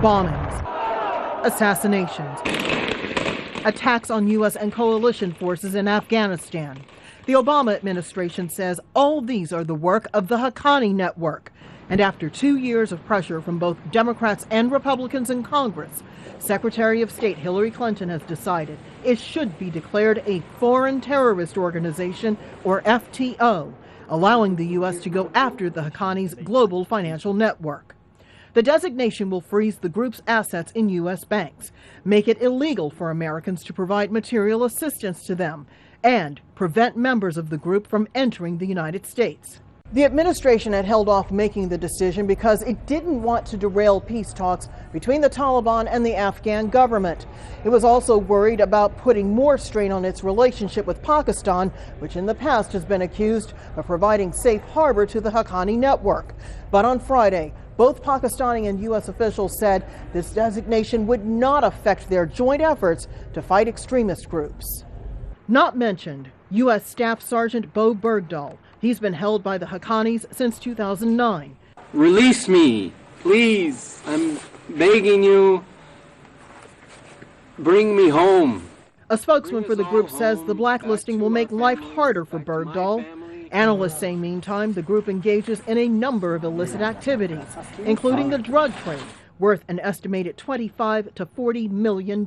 bombings, assassinations, attacks on U.S. and coalition forces in Afghanistan. The Obama administration says all these are the work of the Haqqani Network. And after 2 years of pressure from both Democrats and Republicans in Congress, Secretary of State Hillary Clinton has decided it should be declared a foreign terrorist organization, or FTO, allowing the U.S. to go after the Haqqani's global financial network. The designation will freeze the group's assets in U.S. banks, make it illegal for Americans to provide material assistance to them, and prevent members of the group from entering the United States. The administration had held off making the decision because it didn't want to derail peace talks between the Taliban and the Afghan government. It was also worried about putting more strain on its relationship with Pakistan, which in the past has been accused of providing safe harbor to the Haqqani network. But on Friday, both Pakistani and U.S. officials said this designation would not affect their joint efforts to fight extremist groups. Not mentioned, U.S. Staff Sergeant Bo Bergdahl. He's been held by the Haqqanis since 2009. Release me, please. I'm begging you. Bring me home. A spokesman for the group says the blacklisting will make life harder for Bergdahl. Analysts say, meantime, the group engages in a number of illicit activities, including the drug trade, worth an estimated $25 to $40 million.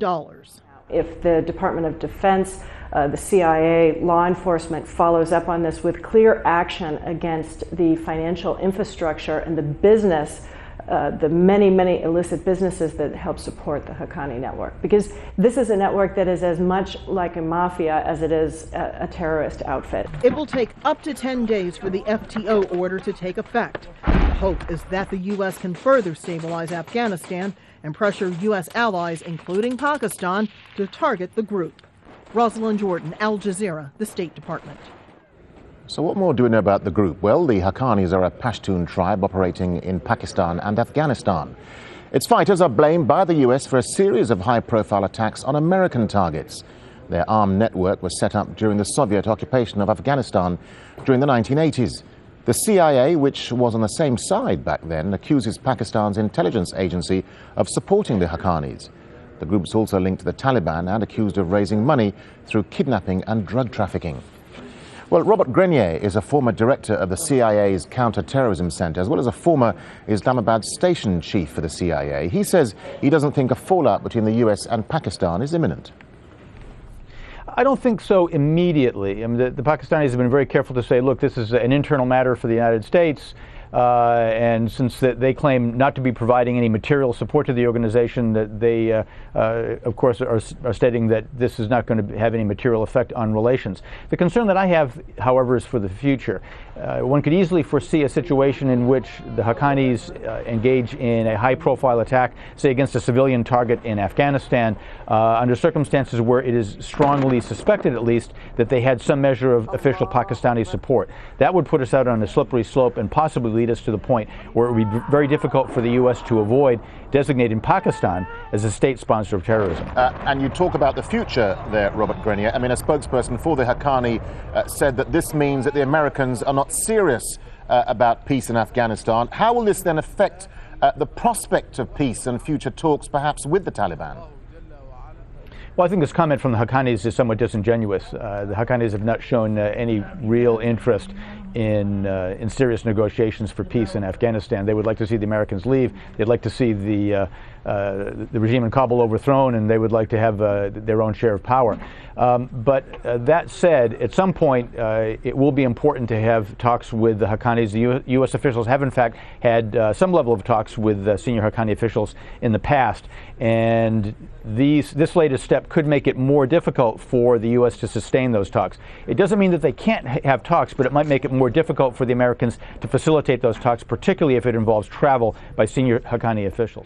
If the Department of Defense, the CIA, law enforcement follows up on this with clear action against the financial infrastructure and the business, the many illicit businesses that help support the Haqqani network. Because this is a network that is as much like a mafia as it is a terrorist outfit. It will take up to 10 days for the FTO order to take effect. The hope is that the U.S. can further stabilize Afghanistan and pressure U.S. allies, including Pakistan, to target the group. Rosiland Jordan, Al Jazeera, the State Department. So what more do we know about the group? Well, the Haqqanis are a Pashtun tribe operating in Pakistan and Afghanistan. Its fighters are blamed by the U.S. for a series of high-profile attacks on American targets. Their armed network was set up during the Soviet occupation of Afghanistan during the 1980s. The CIA, which was on the same side back then, accuses Pakistan's intelligence agency of supporting the Haqqanis. The group's also linked to the Taliban and accused of raising money through kidnapping and drug trafficking. Well, Robert Grenier is a former director of the CIA's Counter-Terrorism Center, as well as a former Islamabad station chief for the CIA. He says he doesn't think a fallout between the US and Pakistan is imminent. I don't think so immediately. I mean, the Pakistanis have been very careful to say, look, this is an internal matter for the United States. And since they claim not to be providing any material support to the organization, that they, of course, are stating that this is not going to have any material effect on relations. The concern that I have, however, is for the future. One could easily foresee a situation in which the Haqqanis engage in a high-profile attack, say against a civilian target in Afghanistan, under circumstances where it is strongly suspected, at least, that they had some measure of official Pakistani support. That would put us out on a slippery slope and possibly lead us to the point where it would be very difficult for the U.S. to avoid designating Pakistan as a state sponsor of terrorism. And you talk about the future there, Robert Grenier. I mean, a spokesperson for the Haqqani said that this means that the Americans are not serious about peace in Afghanistan. How will this then affect the prospect of peace and future talks, perhaps with the Taliban? Well, I think this comment from the Haqqanis is somewhat disingenuous. The Haqqanis have not shown any real interest in serious negotiations for peace in Afghanistan. They would like to see the Americans leave. They'd like to see the regime in Kabul overthrown, and they would like to have their own share of power. But that said, at some point, it will be important to have talks with the Haqqanis. The U.S. officials have, in fact, had some level of talks with senior Haqqani officials in the past, and this latest step could make it more difficult for the U.S. to sustain those talks. It doesn't mean that they can't have talks, but it might make it more difficult for the Americans to facilitate those talks, particularly if it involves travel by senior Haqqani officials.